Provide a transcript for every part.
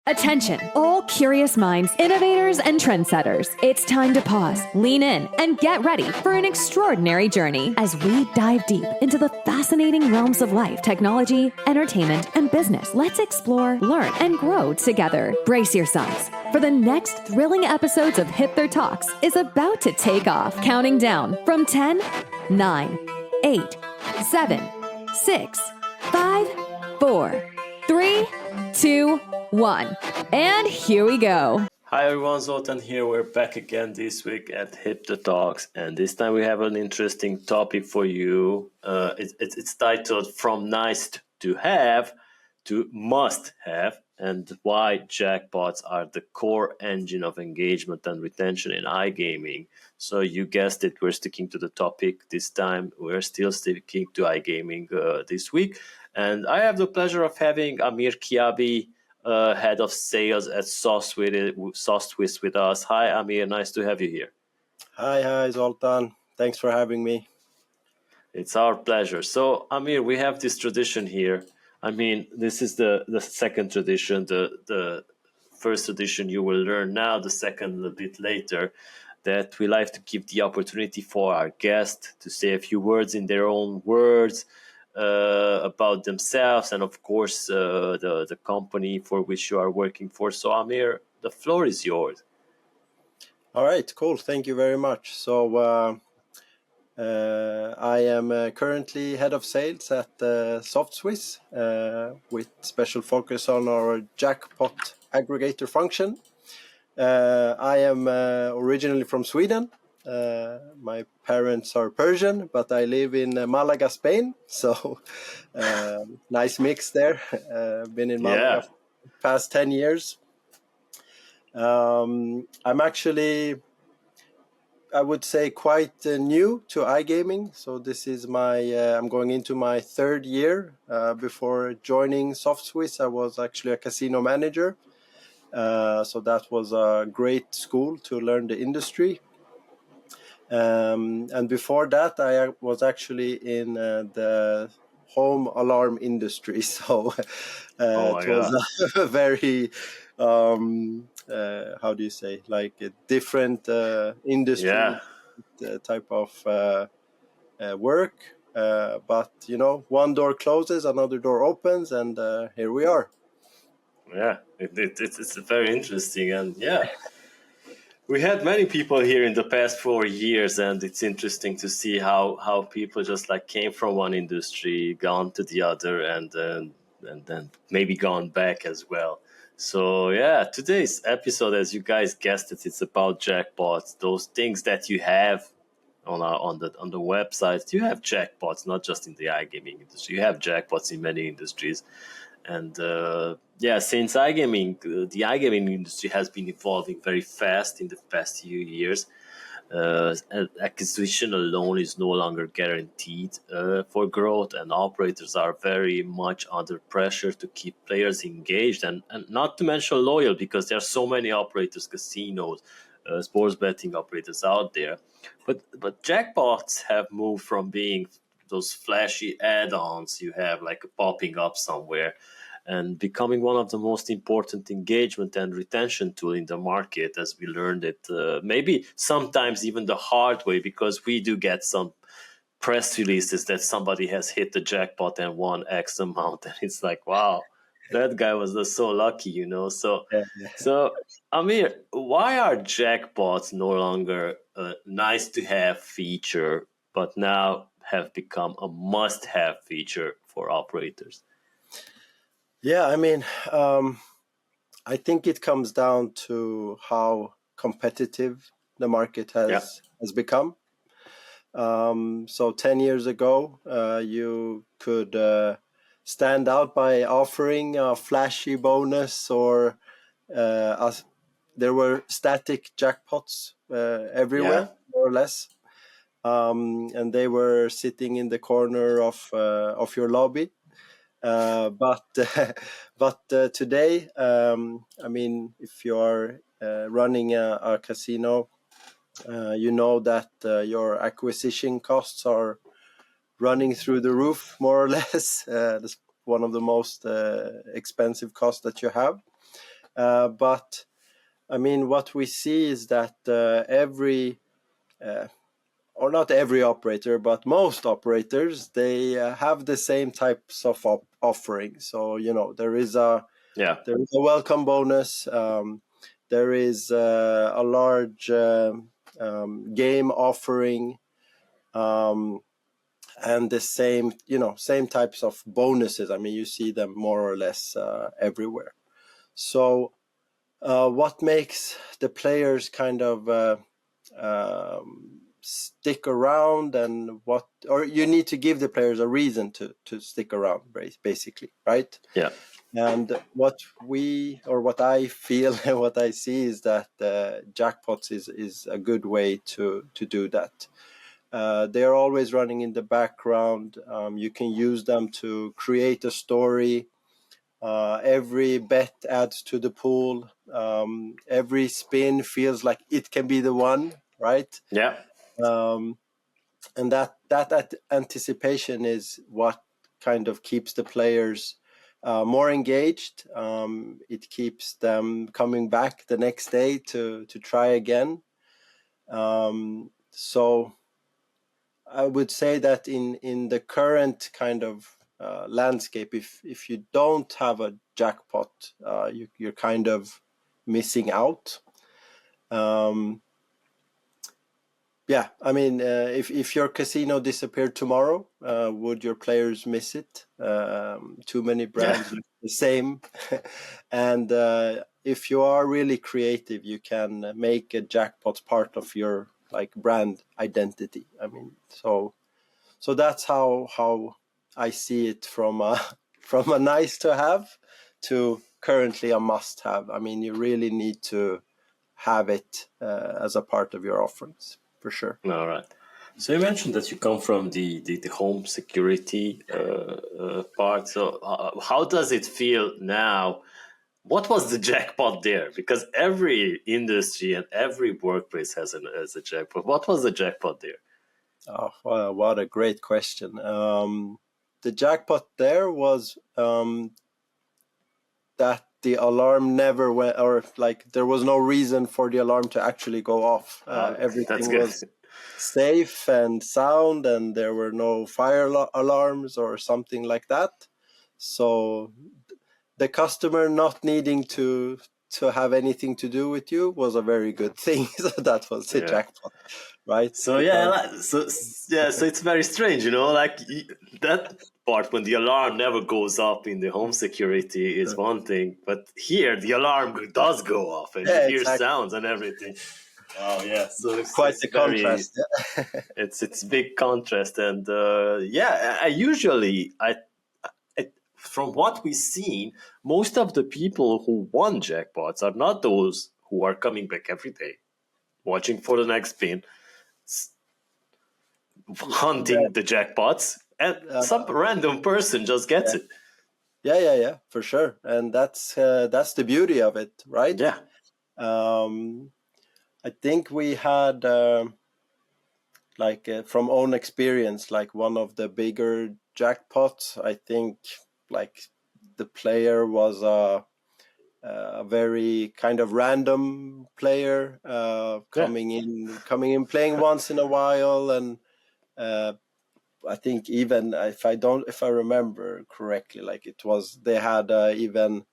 Attention, all curious minds, innovators, and trendsetters. It's time to pause, lean in, and get ready for an extraordinary journey as we dive deep into the fascinating realms of life, technology, entertainment, and business. Let's explore, learn, and grow together. Brace yourselves, for the next thrilling episodes of HIPTHER Talks is about to take off. Counting down from 10, 9, 8, 7, 6, 5, 4, 3, 2, 1. And here we go. Hi everyone, Zoltan here. We're back again this week at HIPTHER Talks, and this time we have an interesting topic for you. It's titled From Nice to Have to Must Have, and why jackpots are the core engine of engagement and retention in iGaming. So you guessed it, we're sticking to the topic this time. We're still sticking to iGaming this week. And I have the pleasure of having Amir Kiabi, head of sales at SOFTSWISS with us. Hi, Amir. Nice to have you here. Hi, Zoltan. Thanks for having me. It's our pleasure. So, Amir, we have this tradition here. I mean, this is the second tradition. The first tradition you will learn now, the second a bit later, that we like to give the opportunity for our guest to say a few words in their own words, about themselves and of course the company for which you are working for. So Amir, the floor is yours. All right, cool. Thank you very much. So I am currently head of sales at SOFTSWISS with special focus on our jackpot aggregator function. I am originally from Sweden. My parents are Persian, but I live in Malaga, Spain. So nice mix there. Been in Malaga for the past 10 years. I'm actually, I would say, quite new to iGaming. So this is I'm going into my third year. Before joining SOFTSWISS, I was actually a casino manager. So that was a great school to learn the industry. And before that, I was actually in the home alarm industry. So it was a very, how do you say, like a different industry type of work. But, you know, one door closes, another door opens, and here we are. Yeah, it's very interesting. And we had many people here in the past 4 years, and it's interesting to see how people just like came from one industry, gone to the other, and then maybe gone back as well. So today's episode, as you guys guessed it, it's about jackpots, those things that you have on the website. You have jackpots, not just in the iGaming industry. You have jackpots in many industries. And since the iGaming industry has been evolving very fast in the past few years, acquisition alone is no longer guaranteed for growth, and operators are very much under pressure to keep players engaged and not to mention loyal, because there are so many operators, casinos, sports betting operators out there. But jackpots have moved from being those flashy add-ons you have like popping up somewhere, and becoming one of the most important engagement and retention tool in the market, as we learned it maybe sometimes even the hard way, because we do get some press releases that somebody has hit the jackpot and won X amount, and it's like, wow, that guy was just so lucky, you know. So Amir, why are jackpots no longer a nice to have feature, but now have become a must have feature for operators? Yeah, I mean, I think it comes down to how competitive the market has become. So 10 years ago, you could stand out by offering a flashy bonus, or there were static jackpots everywhere, more or less. And they were sitting in the corner of your lobby. But today, I mean, if you are running a casino, you know that your acquisition costs are running through the roof, more or less. That's one of the most expensive costs that you have. But I mean, what we see is that or not every operator, but most operators, they have the same types of offerings. So, you know, there is a welcome bonus. There is a large game offering, and the same types of bonuses. I mean, you see them more or less everywhere. So what makes the players kind of stick around, or you need to give the players a reason to stick around, basically, right? Yeah. And what I feel and what I see is that Jackpots is a good way to do that. They're always running in the background. You can use them to create a story. Every bet adds to the pool. Every spin feels like it can be the one, right? Yeah. And that anticipation is what kind of keeps the players more engaged. It keeps them coming back the next day to try again. So I would say that in the current kind of landscape, if you don't have a jackpot, you're kind of missing out. Yeah, I mean, if your casino disappeared tomorrow, would your players miss it? Too many brands look the same. And if you are really creative, you can make a jackpot part of your brand identity. I mean, so that's how I see it from a nice to have to currently a must have. I mean, you really need to have it as a part of your offerings. For sure. All right. So you mentioned that you come from the home security part. So how does it feel now? What was the jackpot there? Because every industry and every workplace has a jackpot. What was the jackpot there? Oh, well, what a great question. The jackpot there was that the alarm never went, or there was no reason for the alarm to actually go off. Everything was safe and sound, and there were no fire alarms or something like that. So the customer not needing to have anything to do with you was a very good thing. So that was the jackpot, right? So so it's very strange, that part when the alarm never goes off in the home security is one thing, but here the alarm does go off and you hear sounds and everything. Oh yeah, so it's quite the contrast. It's big contrast, and I usually from what we've seen, most of the people who won jackpots are not those who are coming back every day, watching for the next spin, hunting the jackpots, and some random person just gets it. Yeah, for sure, and that's the beauty of it, right? Yeah. I think we had from own experience, one of the bigger jackpots. I think the player was a very kind of random player coming in playing once in a while, and I think even if I remember correctly, they had even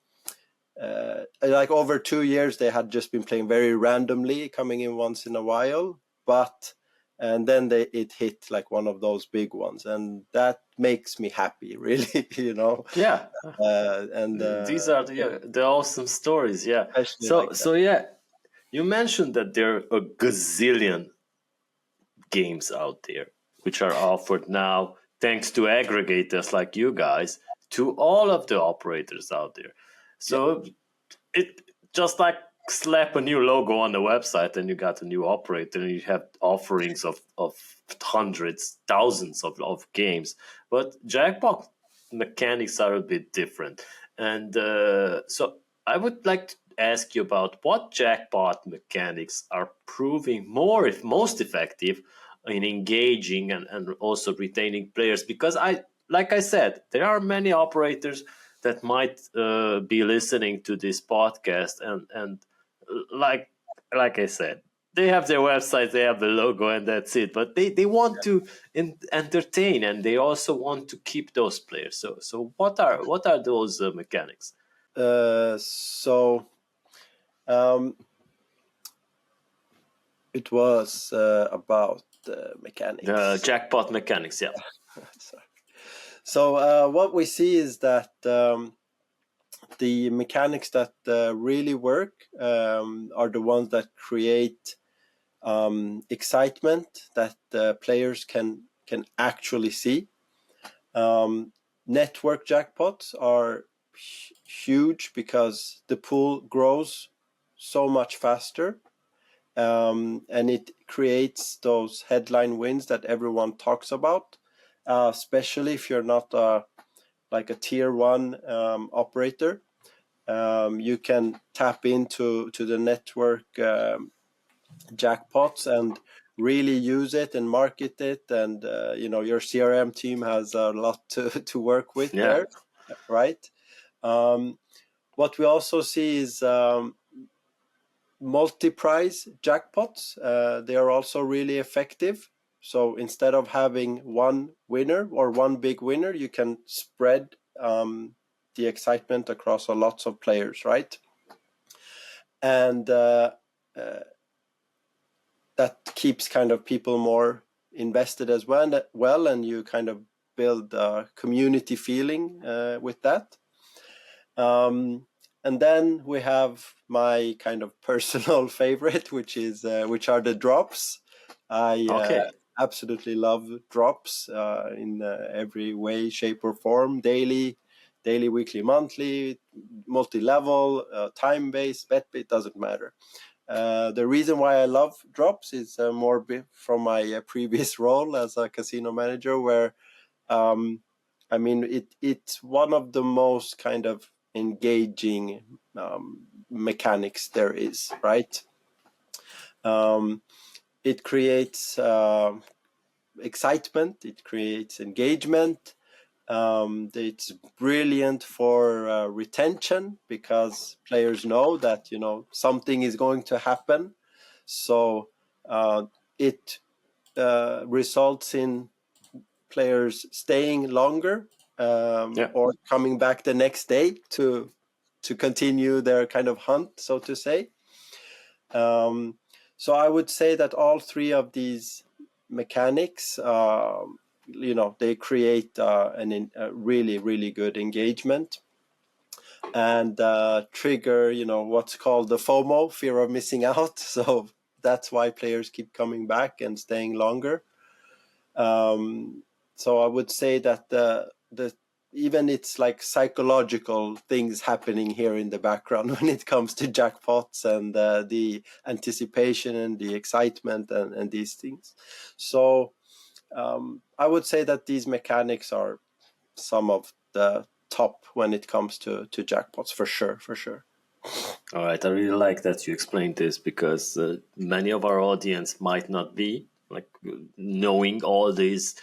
over 2 years they had just been playing very randomly, coming in once in a while, and then it hit one of those big ones, and that makes me happy, really. Yeah. And these are the awesome stories. Yeah. So you mentioned that there are a gazillion games out there which are offered now thanks to aggregators like you guys to all of the operators out there. So it just slap a new logo on the website and you got a new operator and you have offerings of hundreds, thousands of games. But jackpot mechanics are a bit different. And so I would like to ask you about what jackpot mechanics are proving most effective in engaging and also retaining players. Because like I said, there are many operators that might be listening to this podcast, and like I said, they have their website, they have the logo, and that's it. But they want to entertain, and they also want to keep those players. So what are those mechanics? It was about mechanics. The jackpot mechanics, yeah. So what we see is that the mechanics that really work are the ones that create excitement that players can actually see. Network jackpots are huge because the pool grows so much faster, and it creates those headline wins that everyone talks about, especially if you're not like a tier 1 operator. You can tap into the network jackpots and really use it and market it, and your CRM team has a lot to work with there, right? What we also see is multi-prize jackpots. They are also really effective. So instead of having one winner or one big winner, you can spread the excitement across a lots of players, right? And that keeps kind of people more invested as well, and you kind of build a community feeling with that. And then we have my kind of personal favorite, which are the drops. I absolutely love drops in every way, shape, or form. Daily, weekly, monthly, multi-level, time-based, bet, doesn't matter. The reason why I love drops is more from my previous role as a casino manager, where it's one of the most kind of engaging mechanics there is, right? It creates excitement, it creates engagement. It's brilliant for retention, because players know that something is going to happen, so it results in players staying longer, or coming back the next day to continue their kind of hunt, so to say. So I would say that all three of these mechanics, they create a really, really good engagement, and trigger, what's called the FOMO, fear of missing out. So that's why players keep coming back and staying longer. So I would say that the even it's like psychological things happening here in the background when it comes to jackpots and the anticipation and the excitement and these things. So I would say that these mechanics are some of the top when it comes to jackpots, for sure. All right, I really like that you explained this, because many of our audience might not be like knowing all these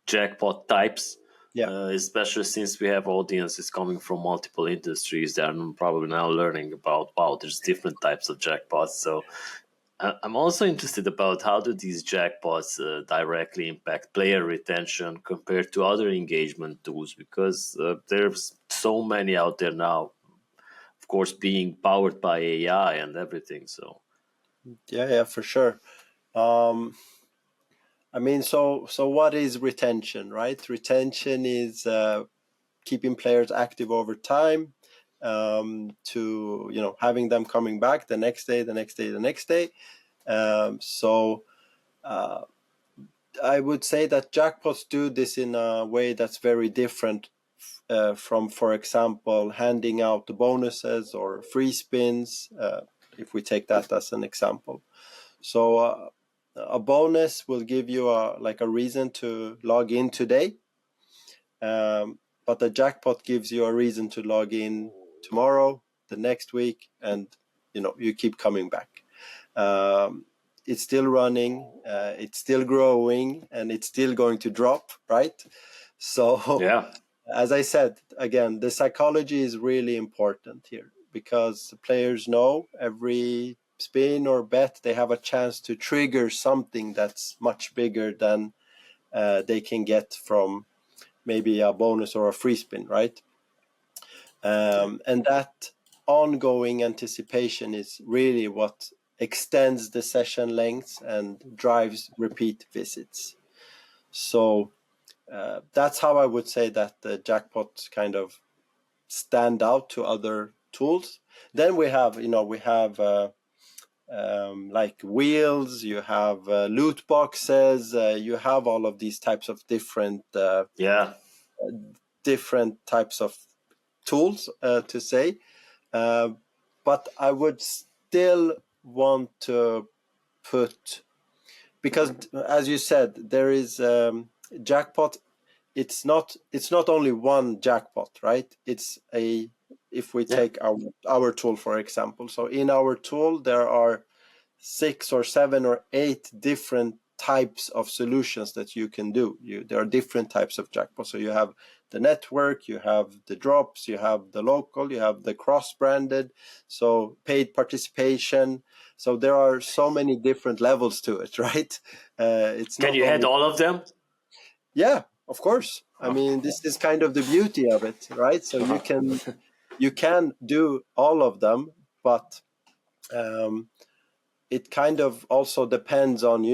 jackpot types. Especially since we have audiences coming from multiple industries that are probably now learning about, wow, there's different types of jackpots. So I'm also interested about how do these jackpots directly impact player retention compared to other engagement tools, because there's so many out there now, of course, being powered by AI and everything. So yeah, for sure. So what is retention, right? Retention is keeping players active over time, to having them coming back the next day. So I would say that jackpots do this in a way that's very different from, for example, handing out bonuses or free spins, if we take that as an example. So a bonus will give you a reason to log in today, but the jackpot gives you a reason to log in tomorrow, the next week, and you keep coming back. It's still running, it's still growing, and it's still going to drop, right? So as I said, again, the psychology is really important here, because the players know every spin or bet they have a chance to trigger something that's much bigger than they can get from maybe a bonus or a free spin, right? And that ongoing anticipation is really what extends the session lengths and drives repeat visits. So that's how I would say that the jackpots kind of stand out to other tools. Then we have like wheels, you have loot boxes, you have all of these types of different types of tools to say, but I would still want to put, because as you said, there is jackpot. It's not only one jackpot, right? If we take our tool, for example. So in our tool, there are 6 or 7 or 8 different types of solutions that you can do. There are different types of jackpots. So you have the network, you have the drops, you have the local, you have the cross-branded, so paid participation. So there are so many different levels to it, right? Can you add all of them? Yeah, of course. I mean, this is kind of the beauty of it, right? So you can do all of them, but it kind of also depends on,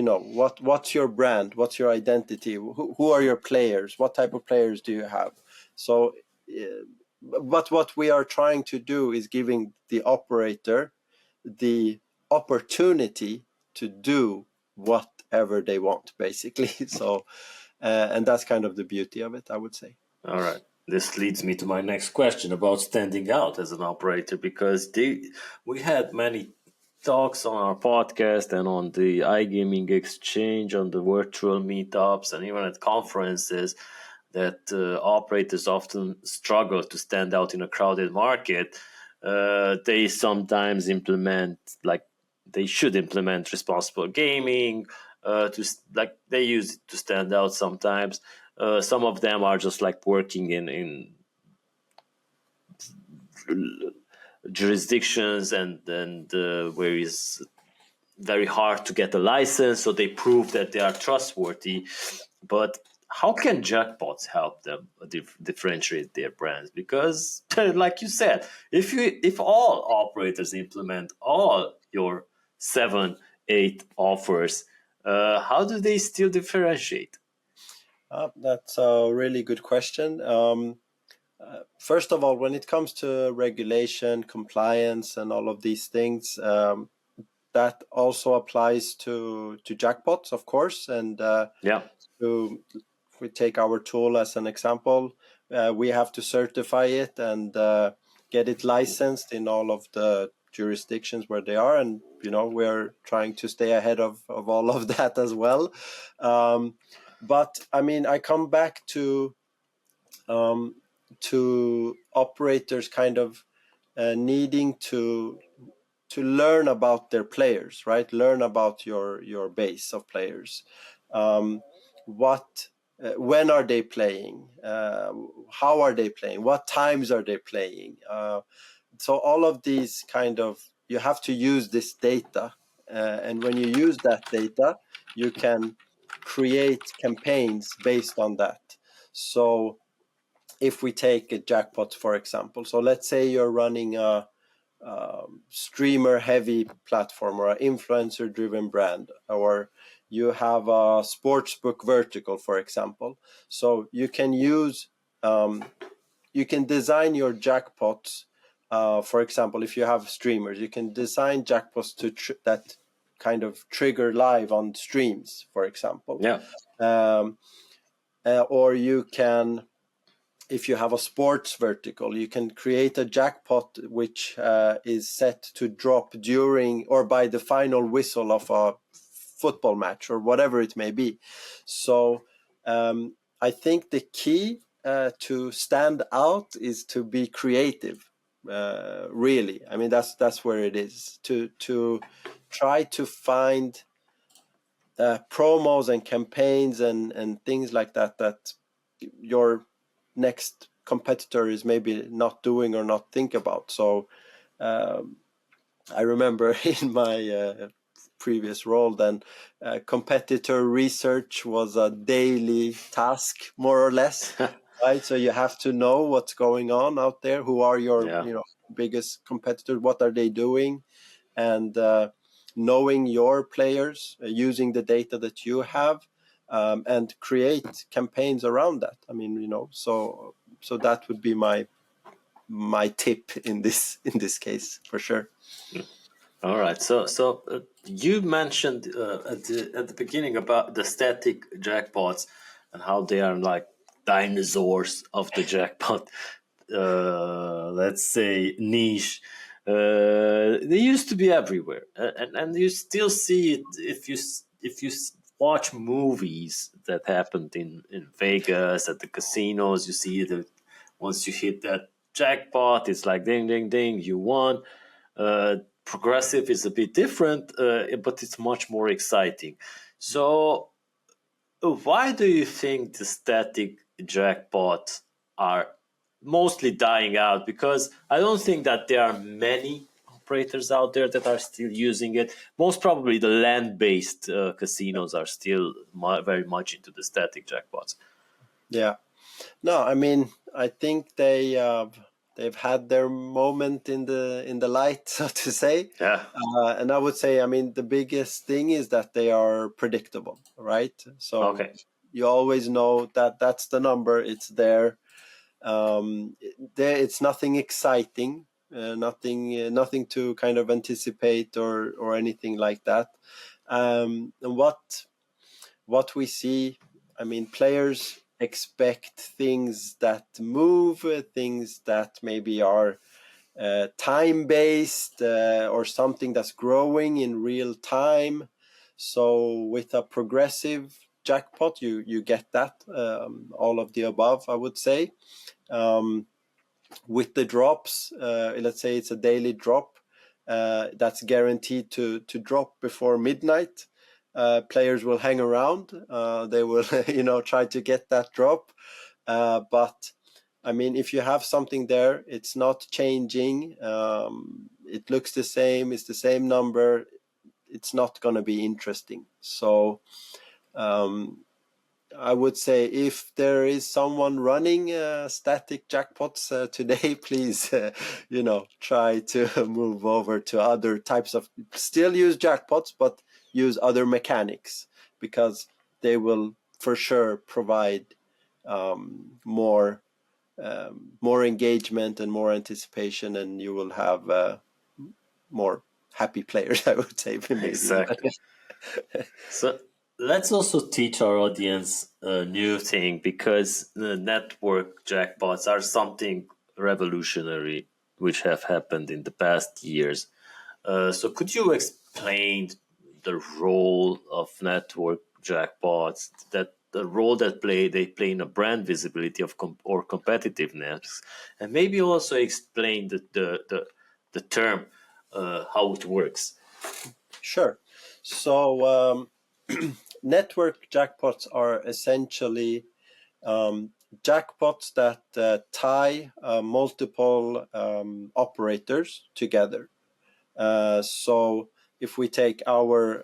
what's your brand, what's your identity, who are your players, what type of players do you have. So, but what we are trying to do is giving the operator the opportunity to do whatever they want, basically. So, and that's kind of the beauty of it, I would say. All right. This leads me to my next question about standing out as an operator, because we had many talks on our podcast and on the iGaming exchange, on the virtual meetups, and even at conferences, that operators often struggle to stand out in a crowded market. They sometimes they should implement responsible gaming, they use it to stand out sometimes. Some of them are just like working in jurisdictions and where it's very hard to get a license, so they prove that they are trustworthy. But how can jackpots help them differentiate their brands? Because, like you said, if all operators implement all your 7-8 offers, how do they still differentiate? That's a really good question. First of all, when it comes to regulation, compliance, and all of these things, that also applies to jackpots, of course. And if we take our tool as an example, we have to certify it and get it licensed in all of the jurisdictions where they are. And, we're trying to stay ahead of all of that as well. But I mean, I come back to operators kind of needing to learn about their players, right? Learn about your base of players. When are they playing? How are they playing? What times are they playing? So all of these you have to use this data. And when you use that data, you can create campaigns based on that. So if we take a jackpot, for example, so let's say you're running a streamer heavy platform or an influencer driven brand, or you have a sportsbook vertical, for example. So you can you can design your jackpots. For example, if you have streamers, you can design jackpots that kind of trigger live on streams, for example. Or you can, if you have a sports vertical, you can create a jackpot which is set to drop during or by the final whistle of a football match or whatever it may be. So I think the key to stand out is to be creative. Really, I mean, that's where it is, to try to find promos and campaigns and things like that your next competitor is maybe not doing or not think about. So I remember in my previous role, then competitor research was a daily task, more or less. Right, so you have to know what's going on out there. Who are your biggest competitors? What are they doing? And knowing your players, using the data that you have, and create campaigns around that. I mean, so that would be my tip in this case for sure. All right. So you mentioned at the beginning about the static jackpots and how they are like dinosaurs of the jackpot. Let's say niche. They used to be everywhere, and you still see it if you watch movies that happened in Vegas at the casinos. You see that once you hit that jackpot, it's like ding ding ding, you won. Progressive is a bit different, but it's much more exciting. So, why do you think the static jackpots are mostly dying out? Because I don't think that there are many operators out there that are still using it. Most probably the land-based casinos are still very much into the static jackpots. Yeah. No, I mean, I think they've had their moment in the light, so to say. Yeah. And I would say, I mean, the biggest thing is that they are predictable, right? So Okay. you always know that that's the number. It's there. It's nothing exciting, nothing to kind of anticipate or anything like that. And what we see, I mean, players expect things that move, things that maybe are time-based or something that's growing in real time. So with a progressive jackpot, you get that, all of the above, I would say. With the drops, let's say it's a daily drop that's guaranteed to drop before midnight. Players will hang around. They will, try to get that drop. But I mean, if you have something there, it's not changing. It looks the same. It's the same number. It's not going to be interesting. So I would say if there is someone running static jackpots today, please, try to move over to other types of, still use jackpots, but use other mechanics, because they will for sure provide more engagement and more anticipation, and you will have more happy players, I would say. Maybe. Exactly. So let's also teach our audience a new thing, because the network jackpots are something revolutionary which have happened in the past years. So could you explain the role of network jackpots, that the role that they play in a brand visibility of or competitiveness, and maybe also explain the term, how it works? Sure. So network jackpots are essentially jackpots that tie multiple operators together. So if we take our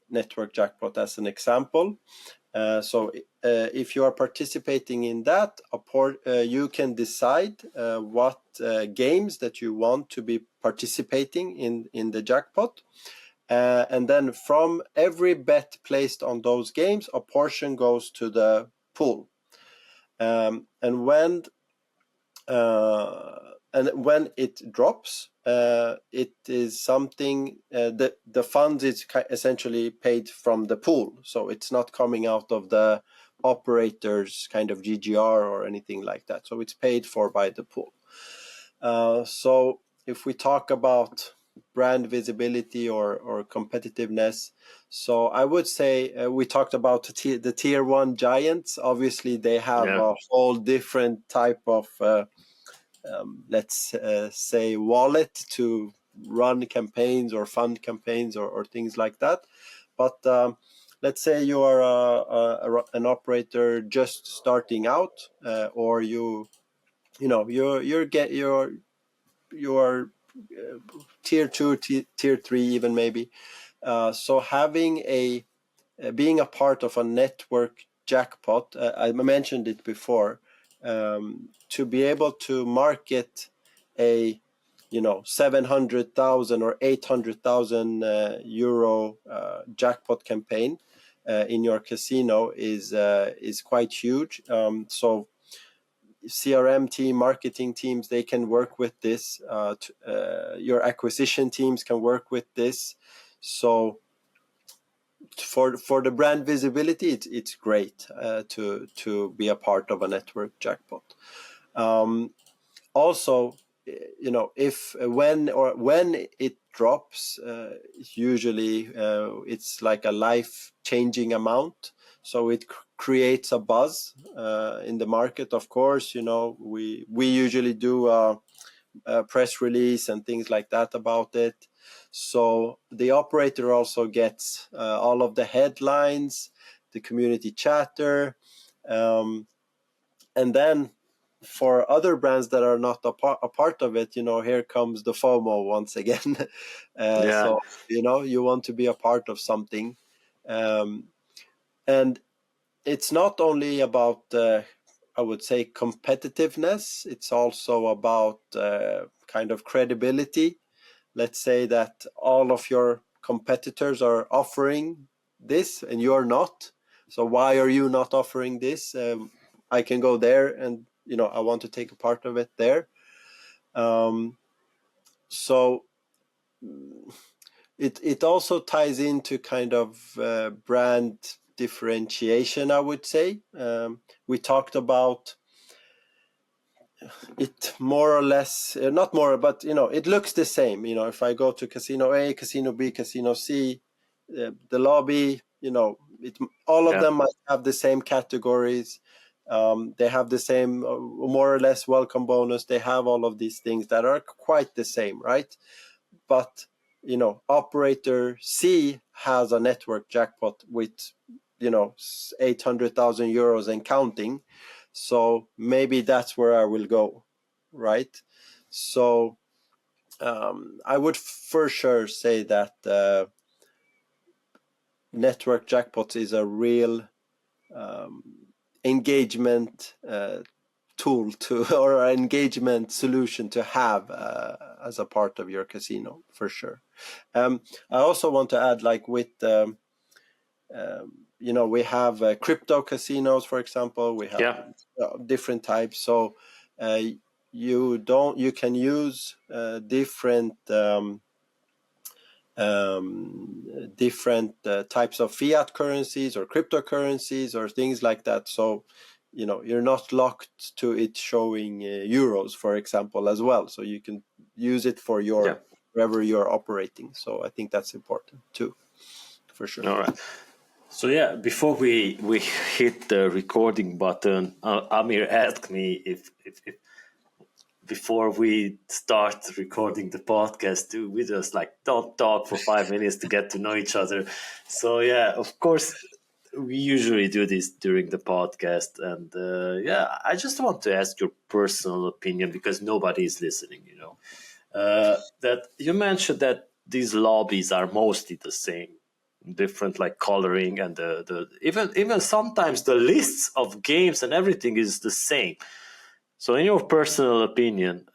network jackpot as an example, if you are participating in that, you can decide what games that you want to be participating in the jackpot. And then from every bet placed on those games, a portion goes to the pool. And when it drops, it is something the funds is essentially paid from the pool, so it's not coming out of the operator's kind of GGR or anything like that. So it's paid for by the pool. So if we talk about brand visibility or competitiveness, so I would say we talked about the tier one giants. Obviously, they have a whole different type of let's say wallet to run campaigns or fund campaigns or things like that. But let's say you are an operator just starting out, or you you're tier 2, tier 3 even maybe. So having being a part of a network jackpot, I mentioned it before, to be able to market a 700,000 or 800,000 euro jackpot campaign in your casino is quite huge. So CRM team, marketing teams, they can work with this. Your acquisition teams can work with this. So for the brand visibility, it's great to be a part of a network jackpot. Also, if when it drops, usually it's like a life-changing amount. So it creates a buzz in the market. Of course, we usually do a press release and things like that about it. So the operator also gets all of the headlines, the community chatter, and then for other brands that are not a part of it, here comes the FOMO once again. So you want to be a part of something, and it's not only about I would say competitiveness. It's also about kind of credibility. Let's say that all of your competitors are offering this and you're not. So why are you not offering this? I can go there and, I want to take a part of it there. So it also ties into kind of brand differentiation, I would say. We talked about it more or less, not more, but it looks the same. If I go to casino A, casino B, casino C, the lobby, all of them might have the same categories. They have the same more or less welcome bonus. They have all of these things that are quite the same, right? But operator C has a network jackpot with 800,000 euros and counting. So maybe that's where I will go, right? So I would for sure say that network jackpots is a real engagement tool or an engagement solution to have as a part of your casino, for sure. I also want to add, like with we have crypto casinos, for example. We have different types. So you can use different types of fiat currencies or cryptocurrencies or things like that. So you're not locked to it showing euros, for example, as well. So you can use it for your wherever you're operating. So I think that's important too, for sure. All right. So before we hit the recording button, Amir asked me if before we start recording the podcast, we just don't talk for 5 minutes to get to know each other. So of course, we usually do this during the podcast, and I just want to ask your personal opinion because nobody is listening. That you mentioned that these lobbies are mostly the same. Different coloring and the even sometimes the lists of games and everything is the same. So in your personal opinion,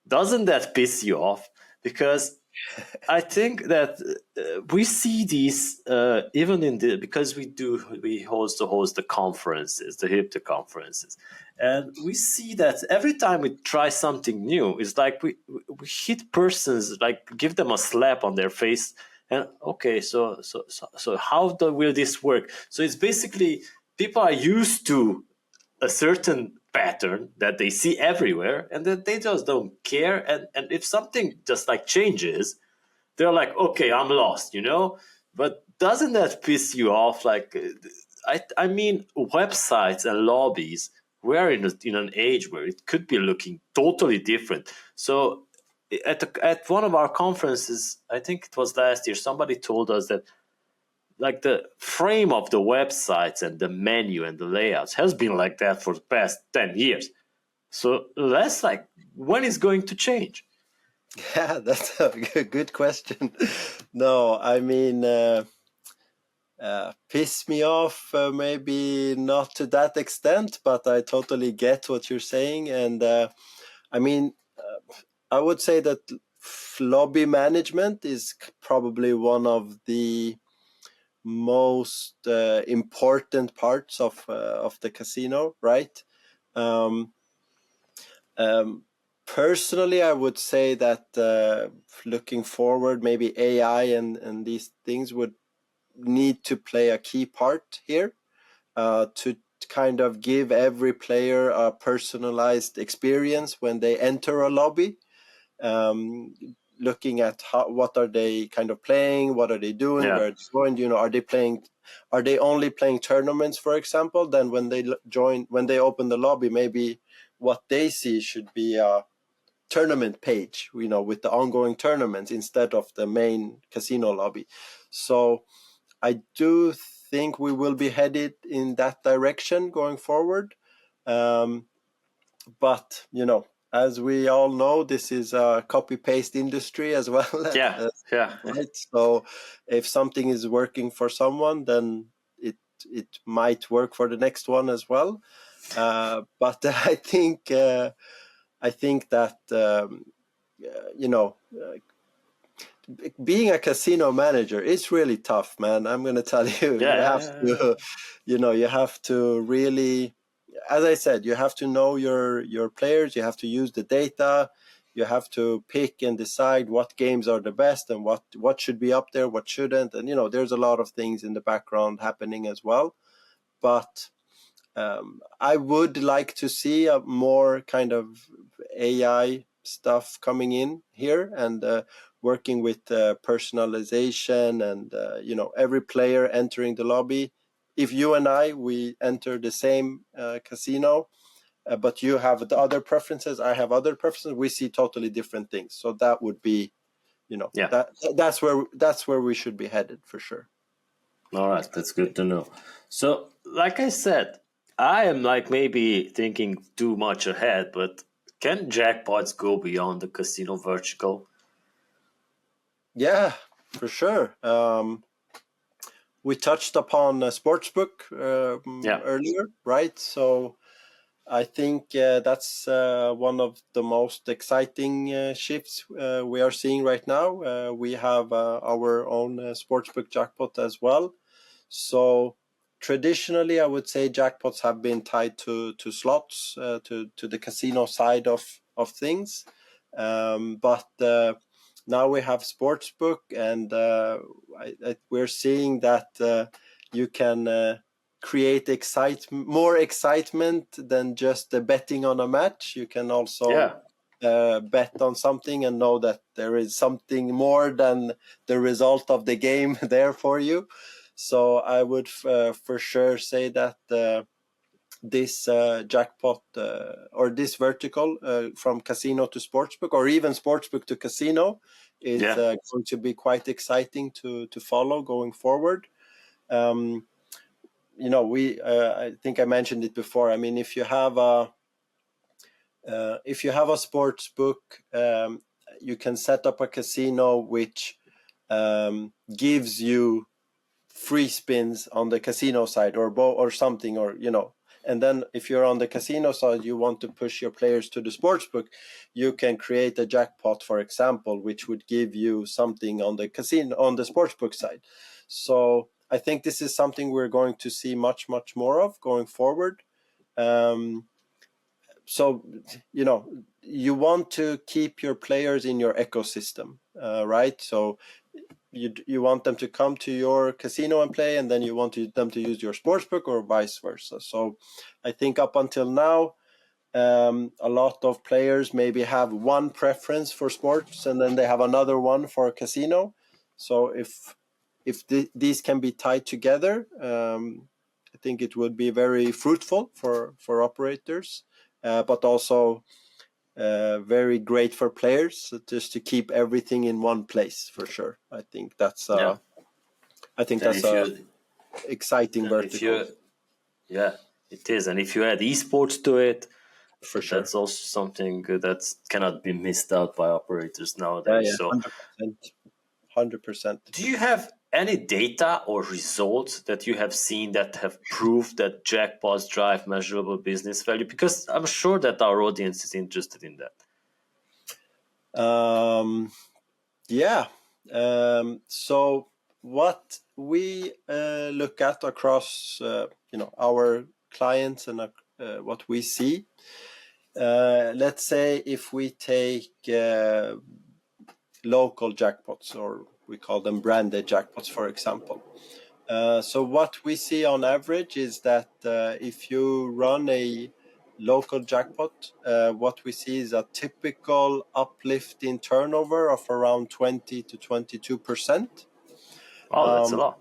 doesn't that piss you off? Because I think that we see these even because we also host the conferences, the HIPTHER conferences, and we see that every time we try something new, it's like we hit persons, give them a slap on their face. And okay, so how will this work? So it's basically people are used to a certain pattern that they see everywhere, and that they just don't care. And if something just changes, they're like, okay, I'm lost, But doesn't that piss you off? I mean, websites and lobbies, we're in an age where it could be looking totally different. So at one of our conferences, I think it was last year, somebody told us that like the frame of the websites and the menu and the layouts has been like that for the past 10 years. So that's like, when is going to change? Yeah, that's a good question. No, I mean, piss me off, maybe not to that extent, but I totally get what you're saying. And I mean, I would say that lobby management is probably one of the most important parts of the casino, right? Um, Personally, I would say that looking forward, maybe AI and these things would need to play a key part here to kind of give every player a personalized experience when they enter a lobby. Um, Looking at what are they kind of playing, what are they doing, where are they going, you know, are they only playing tournaments, for example? Then when they when they open the lobby, maybe what they see should be a tournament page, you know, with the ongoing tournaments instead of the main casino lobby. So I do think we will be headed in that direction going forward. But, you know, as we all know, this is a copy-paste industry as well. Yeah, yeah. Right? So if something is working for someone, then it might work for the next one as well. But I think that you know, being a casino manager is really tough, man. I'm going to tell you, you have to, you know, you have to really, as I said, you have to know your players. You have to use the data. You have to pick and decide what games are the best and what should be up there, what shouldn't. And, you know, there's a lot of things in the background happening as well. But I would like to see a more kind of AI stuff coming in here and working with personalization and you know, every player entering the lobby. If you and we enter the same casino, but you have the other preferences, I have other preferences, we see totally different things. So that would be, you know, that's where we should be headed for sure. All right, that's good to know. So, like I said, I am like maybe thinking too much ahead, but can jackpots go beyond the casino vertical? Yeah, for sure. We touched upon sportsbook earlier, right? So I think that's one of the most exciting shifts we are seeing right now. We have our own sportsbook jackpot as well. So traditionally, I would say jackpots have been tied to slots, to the casino side of things. But now we have sportsbook, and we're seeing that you can create more excitement than just betting on a match. You can also bet on something and know that there is something more than the result of the game there for you. So I would for sure say that this jackpot or this vertical from casino to sportsbook, or even sportsbook to casino, is going to be quite exciting to follow going forward. You know, I think I mentioned it before. I mean, if you have a sports book, you can set up a casino which gives you free spins on the casino side, or something, or, you know. And then if you're on the casino side, you want to push your players to the sports book, you can create a jackpot, for example, which would give you something on the casino, on the sports book side. So I think this is something we're going to see much more of going forward. So, you know, you want to keep your players in your ecosystem, right? So you want them to come to your casino and play, and then you want them to use your sportsbook, or vice versa. So I think up until now, a lot of players maybe have one preference for sports and then they have another one for casino. So if these can be tied together, I think it would be very fruitful for operators, but also very great for players, just to keep everything in one place, for sure. I think that's I think And that's if a you, exciting and if vertical you, yeah, it is. And if you add esports to it, for sure. that's also something that cannot be missed out by operators Yeah, nowadays. yeah, So 100%. 100%. do you have any data or results that you have seen that have proved that jackpots drive measurable business value? Because I'm sure that our audience is interested in that. Yeah. So what we look at across, our clients and what we see, let's say if we take local jackpots, or we call them branded jackpots, for example. So what we see on average is that if you run a local jackpot, what we see is a typical uplift in turnover of around 20 to 22%. Oh, that's a lot.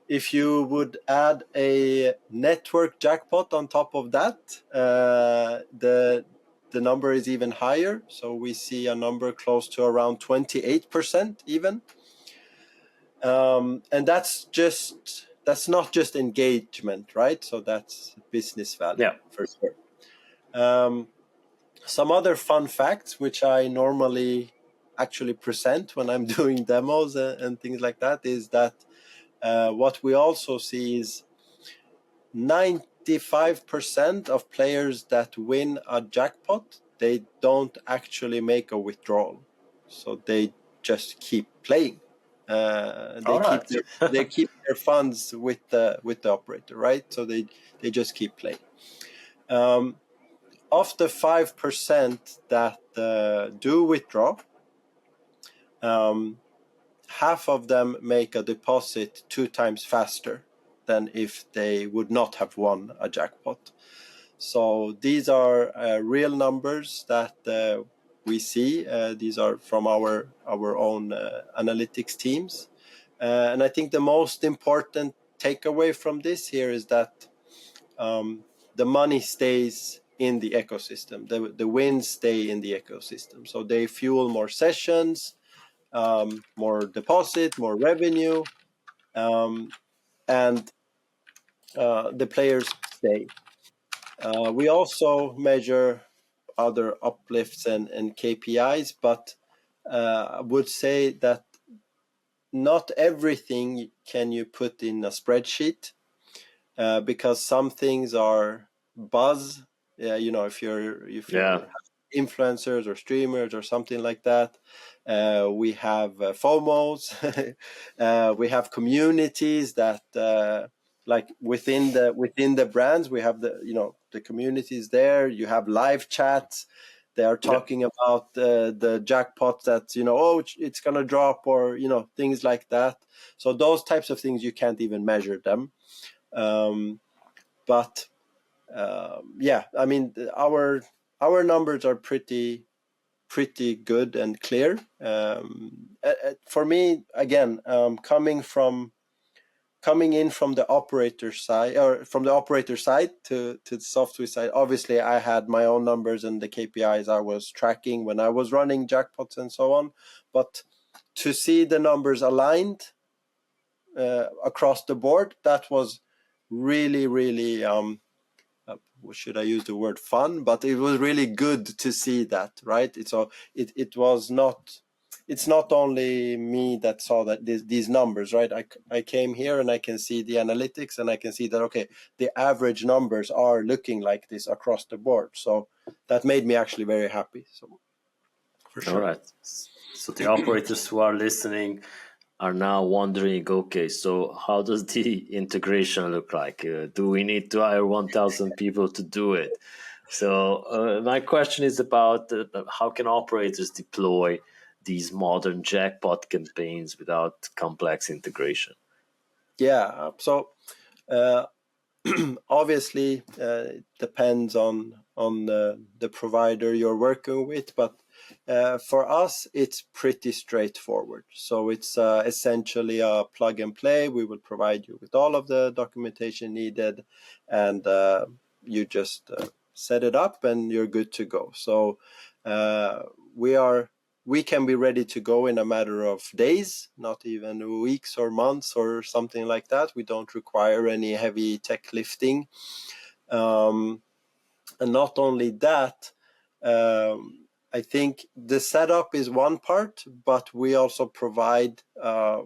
If you would add a network jackpot on top of that, the number is even higher. So we see a number close to around 28% even. And that's not just engagement, right? So that's business value, Yeah. for sure. Some other fun facts, which I normally actually present when I'm doing demos and things like that, is that what we also see is 95% of players that win a jackpot, they don't actually make a withdrawal. So they just keep playing. All right. They keep their funds with the operator, right? So they just keep playing. Of the 5% that do withdraw, half of them make a deposit 2 times faster than if they would not have won a jackpot. So these are real numbers that we see. These are from our own analytics teams. And I think the most important takeaway from this here is that the money stays in the ecosystem. The wins stay in the ecosystem. So they fuel more sessions, more deposit, more revenue, and the players stay. We also measure other uplifts and KPIs, but I would say that not everything can you put in a spreadsheet, because some things are buzz. If you're influencers or streamers or something like that. We have FOMOs. We have communities that like within the brands, we have the communities there. You have live chats. They are talking about the jackpot that it's gonna drop, or things like that. So those types of things you can't even measure them. But yeah, I mean our numbers are pretty good and clear. For me, again, coming in from the operator side, or from the operator side to the SOFTSWISS side, obviously I had my own numbers and the KPIs I was tracking when I was running jackpots and so on. But to see the numbers aligned across the board, that was really, really should I use the word fun? But it was really good to see that, right? It's not only me that saw that these numbers, right? I came here and I can see the analytics, and I can see that, okay, the average numbers are looking like this across the board. So that made me actually very happy. So for sure. All right. So the operators who are listening are now wondering, okay, so how does the integration look like? Do we need to hire 1,000 people to do it? So my question is about how can operators deploy these modern jackpot campaigns without complex integration? Yeah. So obviously it depends on the provider you're working with, but for us it's pretty straightforward. So it's essentially a plug and play. We will provide you with all of the documentation needed, and you just set it up and you're good to go. So we are we can be ready to go in a matter of days, not even weeks or months or something like that. We don't require any heavy tech lifting. And not only that, I think the setup is one part, but we also provide a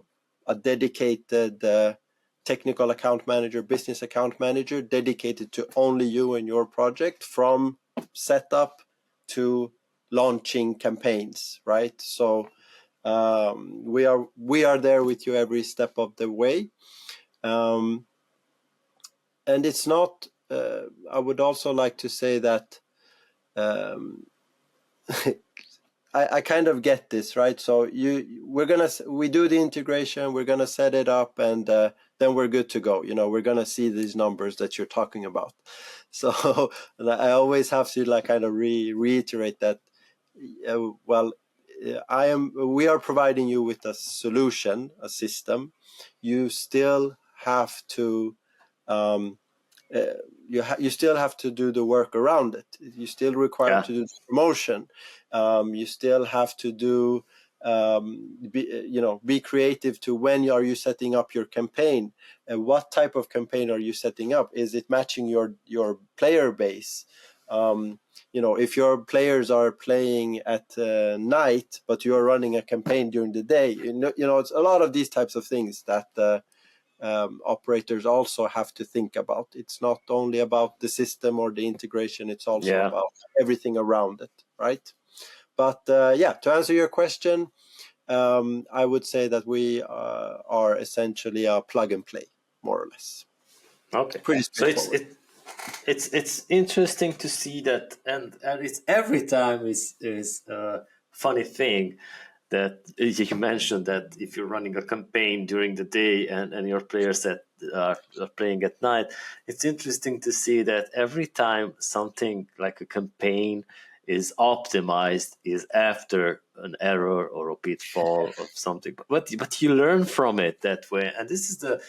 dedicated technical account manager, business account manager, dedicated to only you and your project, from setup to launching campaigns, right? So we are there with you every step of the way. And it's not, I would also like to say that I kind of get this, right? So we do the integration, we're gonna set it up, and then we're good to go. We're gonna see these numbers that you're talking about. So I always have to like kind of reiterate that. We are providing you with a solution, a system. You still have to. You still have to do the work around it. You still require to do the promotion. You still have to do be creative to when are you setting up your campaign, and what type of campaign are you setting up? Is it matching your player base? If your players are playing at night but you're running a campaign during the day, it's a lot of these types of things that operators also have to think about. It's not only about the system or the integration, it's also about everything around it, right? But to answer your question, I would say that we are essentially a plug and play, more or less. Okay. Pretty straightforward. So it's interesting to see that, and it's every time is a funny thing that you mentioned that if you're running a campaign during the day and your players that are playing at night, it's interesting to see that every time something like a campaign is optimized is after an error or a pitfall of something, but you learn from it that way, and this is the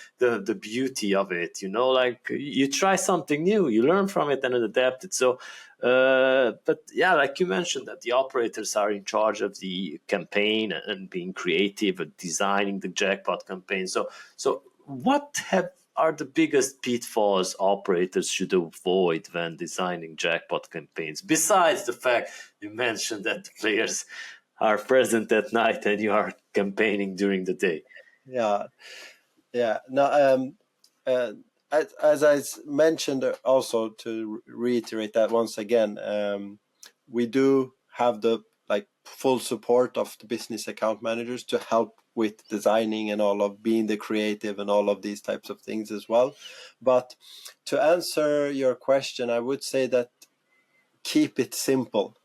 beauty of it. Like you try something new, you learn from it and adapt it. So but yeah, like you mentioned, that the operators are in charge of the campaign and being creative and designing the jackpot campaign. So what are the biggest pitfalls operators should avoid when designing jackpot campaigns, besides the fact you mentioned that the players are present at night and you are campaigning during the day? No, as I mentioned, also to reiterate that once again, we do have the full support of the business account managers to help with designing and all of being the creative and all of these types of things as well. But to answer your question, I would say that keep it simple.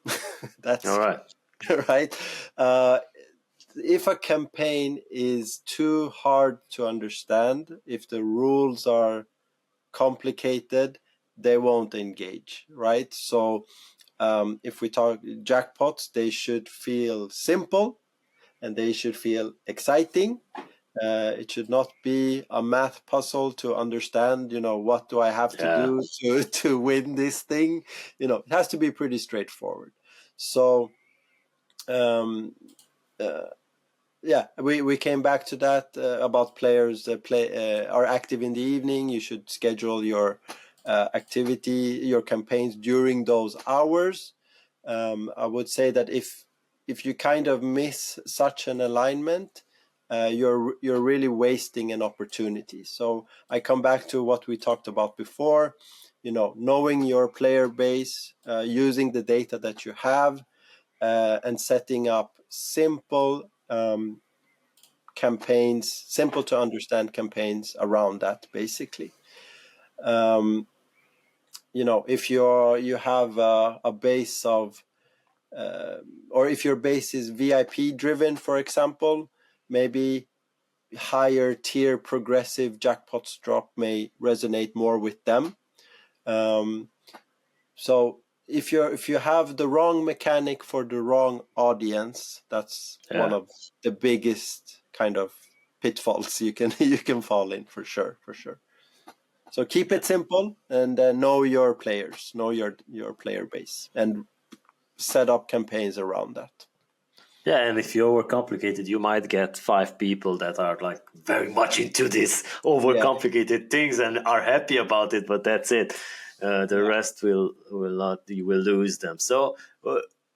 That's all right. Right. If a campaign is too hard to understand, if the rules are complicated, they won't engage, right? So if we talk jackpots, they should feel simple and they should feel exciting. It should not be a math puzzle to understand, what do I have to do to win this thing? It has to be pretty straightforward. So we came back to that about players that are active in the evening. You should schedule your activity, your campaigns during those hours. I would say that if you kind of miss such an alignment, you're really wasting an opportunity. So I come back to what we talked about before. Knowing your player base, using the data that you have, and setting up simple campaigns, simple to understand campaigns around that, basically. If you have a base of, or if your base is VIP driven, for example, maybe higher tier progressive jackpots drop may resonate more with them. So if you have the wrong mechanic for the wrong audience, that's one of the biggest kind of pitfalls you can fall in, for sure. So keep it simple and know your players, know your player base, and set up campaigns around that. Yeah, and if you overcomplicate it, you might get 5 people that are like very much into this Yeah, overcomplicated things and are happy about it, but that's it. The yeah. rest will not. You will lose them. So,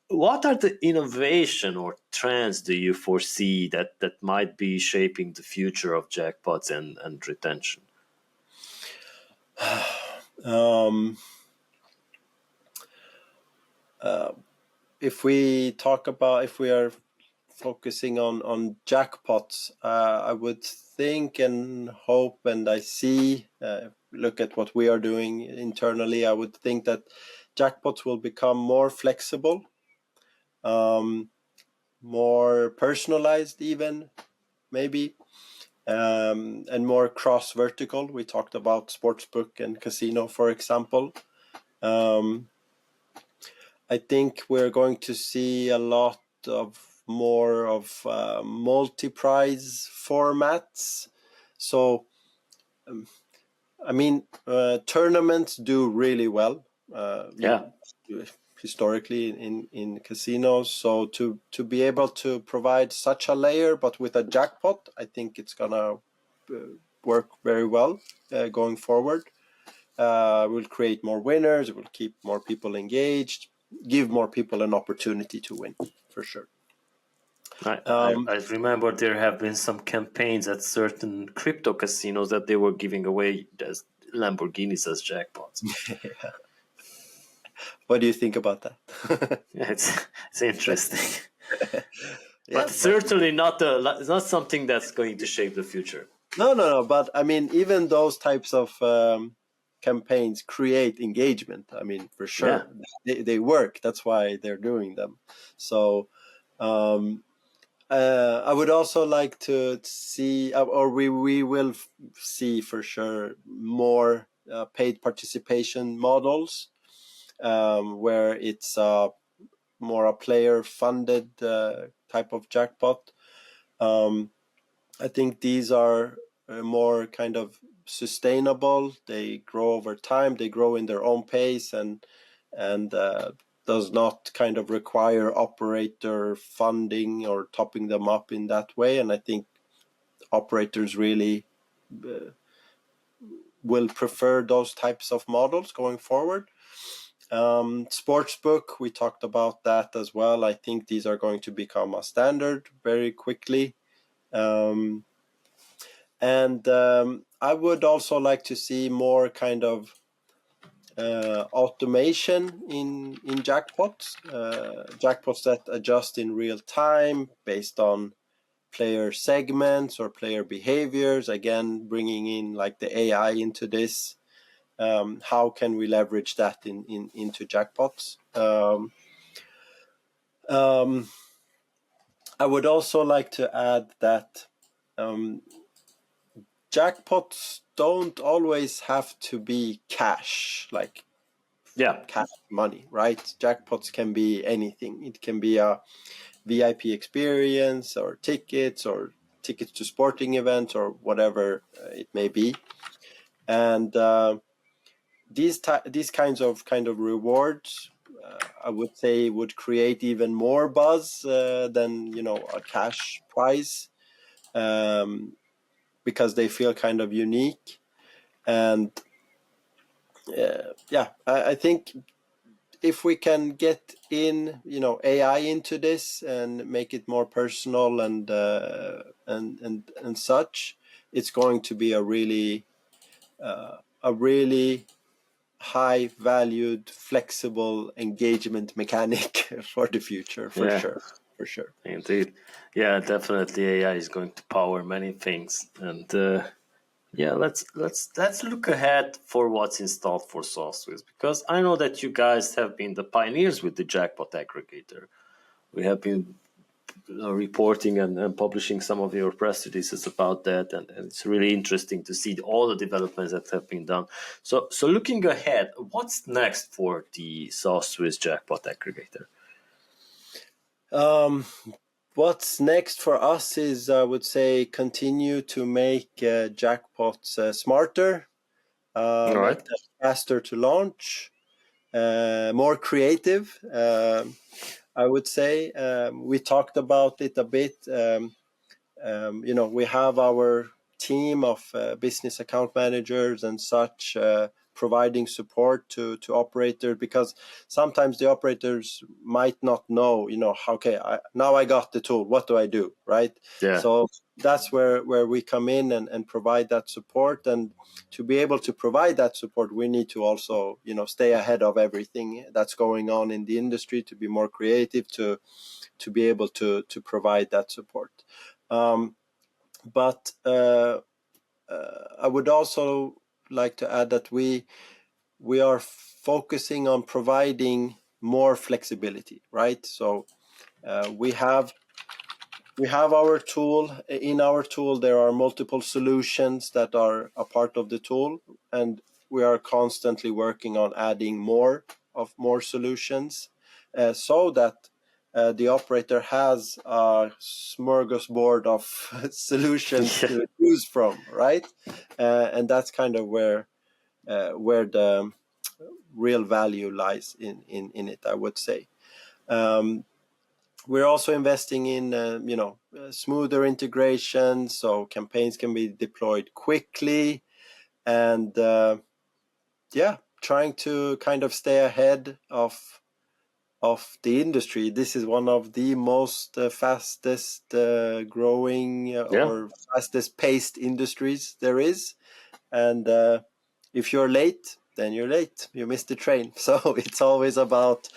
what are the innovation or trends do you foresee that might be shaping the future of jackpots and retention? Um, if we are focusing on jackpots, I would think and hope, and I see, look at what we are doing internally, I would think that jackpots will become more flexible, more personalized even, maybe, and more cross-vertical. We talked about sportsbook and casino, for example. I think we're going to see a lot of more of multi-prize formats. So, I mean, tournaments do really well. Yeah, Historically in casinos. So to be able to provide such a layer, but with a jackpot, I think it's gonna work very well going forward. We'll create more winners. It will keep more people engaged, give more people an opportunity to win, for sure. I remember there have been some campaigns at certain crypto casinos that they were giving away as Lamborghinis as jackpots. What do you think about that? Yeah, it's interesting, Yeah, but certainly it's not something that's going to shape the future. no. But I mean, even those types of campaigns create engagement. I mean, for Yeah, sure, they work. That's why they're doing them. So I would also like to see, or we will see for sure more paid participation models, where it's more a player-funded type of jackpot. I think these are more kind of sustainable. They grow over time. They grow in their own pace, and does not kind of require operator funding or topping them up in that way. And I think operators really will prefer those types of models going forward. Sportsbook, we talked about that as well. I think these are going to become a standard very quickly. And I would also like to see more kind of automation in jackpots, jackpots that adjust in real time based on player segments or player behaviors. Again, bringing in like the AI into this. How can we leverage that into jackpots? I would also like to add that jackpots don't always have to be cash, like yeah, cash money, right? Jackpots can be anything. It can be a VIP experience or tickets to sporting events or whatever it may be. And these kinds of rewards, I would say, would create even more buzz than a cash prize, because they feel kind of unique. And yeah, I think if we can get in AI into this and make it more personal and such, it's going to be a really high valued flexible engagement mechanic for the future, for yeah. sure, for sure. Indeed. Yeah, definitely AI is going to power many things. And yeah, let's look ahead for what's in store for SoftSwiss, because I know that you guys have been the pioneers with the jackpot aggregator. We have been reporting and publishing some of your press releases about that, and it's really interesting to see all the developments that have been done. So looking ahead, what's next for the SoftSwiss jackpot aggregator? What's next for us is, I would say, continue to make jackpots smarter, All make right. them faster to launch, more creative. I would say we talked about it a bit. We have our team of business account managers and such providing support to operators, because sometimes the operators might not know, okay, now I got the tool, what do I do, right? Yeah. So that's where we come in and provide that support. And to be able to provide that support, we need to also, stay ahead of everything that's going on in the industry, to be more creative, to be able to provide that support. But I would also like to add that we are focusing on providing more flexibility, right? So we have our tool. In our tool, there are multiple solutions that are a part of the tool, and we are constantly working on adding more solutions, so that the operator has a smorgasbord of solutions to choose from, right? And that's kind of where the real value lies in it, I would say. We're also investing in smoother integration, so campaigns can be deployed quickly, and trying to kind of stay ahead of the industry. This is one of the most fastest growing or fastest paced industries there is, and if you're late, then you're late. You missed the train. So it's always about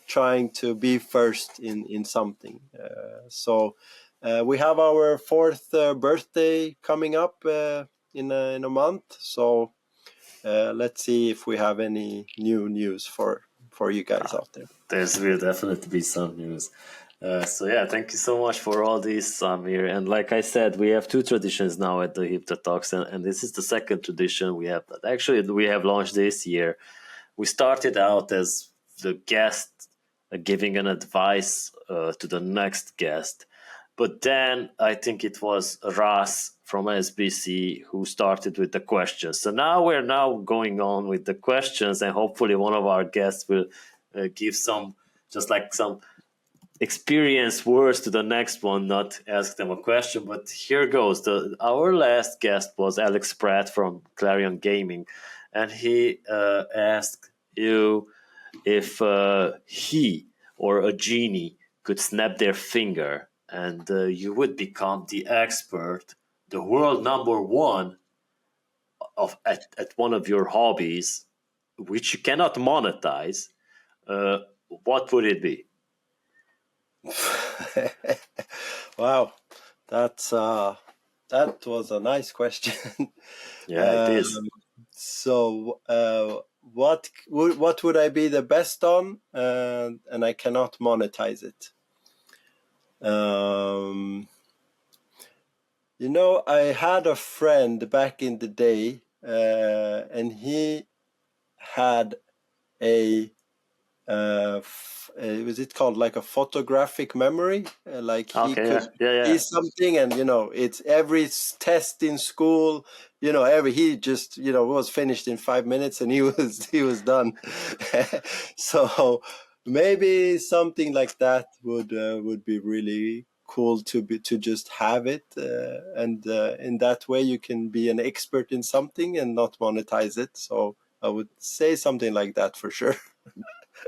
trying to be first in something. So we have our 4th birthday coming up in a month. So let's see if we have any new news for you guys out there. There will definitely be some news. Thank you so much for all this, Amir. And like I said, we have 2 traditions now at the HIPTHER Talks, and this is the 2nd tradition we have. Actually, we have launched this year. We started out as the guest giving an advice to the next guest, but then I think it was Ras from SBC who started with the questions. So now we're going on with the questions, and hopefully one of our guests will give some experience words to the next one, not ask them a question. But here goes. Our last guest was Alex Pratt from Clarion Gaming, and he asked you if he or a genie could snap their finger and you would become the expert, the world #1 at one of your hobbies, which you cannot monetize. What would it be? Wow, that was a nice question. Yeah, it is. So what would I be the best on, and I cannot monetize it? I had a friend back in the day, and he had a was it called like a photographic memory? Like he could see something, and it's every test in school. He just was finished in 5 minutes, and he was done. So maybe something like that would be really cool to just have it, and in that way you can be an expert in something and not monetize it. So I would say something like that for sure.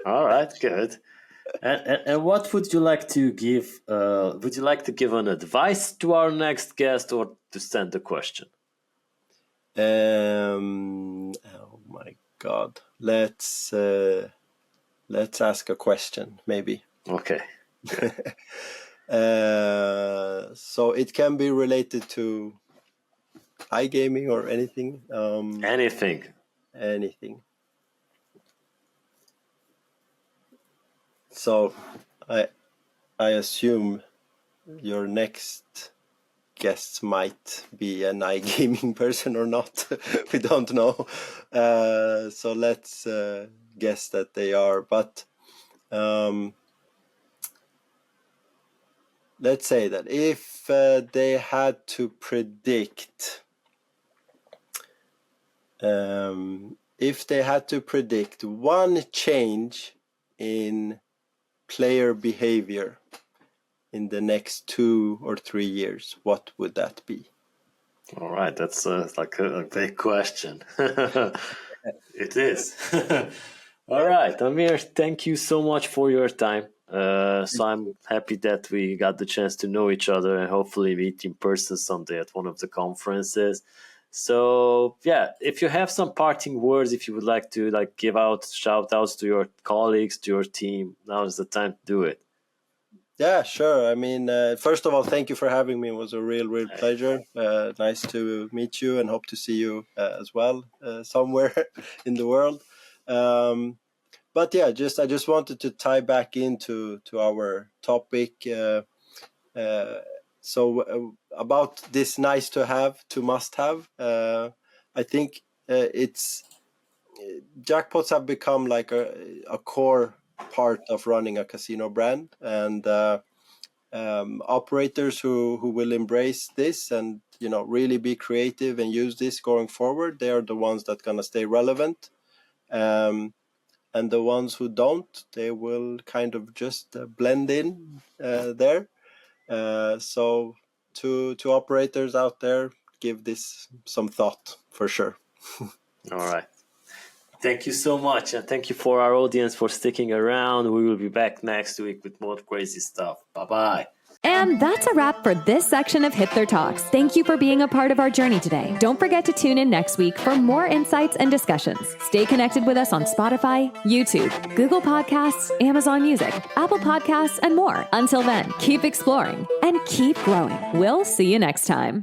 All right, good. And what would you like to give? Would you like to give an advice to our next guest, or to send a question? Oh my God. Let's ask a question, maybe. Okay. So it can be related to iGaming or anything. Anything. So I assume your next guests might be an iGaming person or not. We don't know. So let's guess that they are. But let's say that if they had to predict if they had to predict one change in player behavior in the next 2 or 3 years, what would that be? All right, that's like a big question. It is. All right, Amir, thank you so much for your time. So I'm happy that we got the chance to know each other and hopefully meet in person someday at one of the conferences. So yeah, if you have some parting words, if you would like to give out shout outs to your colleagues, to your team, now is the time to do it. Yeah, sure. I mean, first of all, thank you for having me. It was a real pleasure. Nice to meet you and hope to see you as well somewhere in the world. But yeah, I just wanted to tie back into our topic. So about this nice to have to must have, I think jackpots have become like a core part of running a casino brand, and operators who will embrace this and really be creative and use this going forward, they are the ones that gonna stay relevant. And the ones who don't, they will kind of just blend in there. So to operators out there, give this some thought for sure. All right. Thank you so much. And thank you for our audience for sticking around. We will be back next week with more crazy stuff. Bye-bye. And that's a wrap for this section of HIPTHER Talks. Thank you for being a part of our journey today. Don't forget to tune in next week for more insights and discussions. Stay connected with us on Spotify, YouTube, Google Podcasts, Amazon Music, Apple Podcasts, and more. Until then, keep exploring and keep growing. We'll see you next time.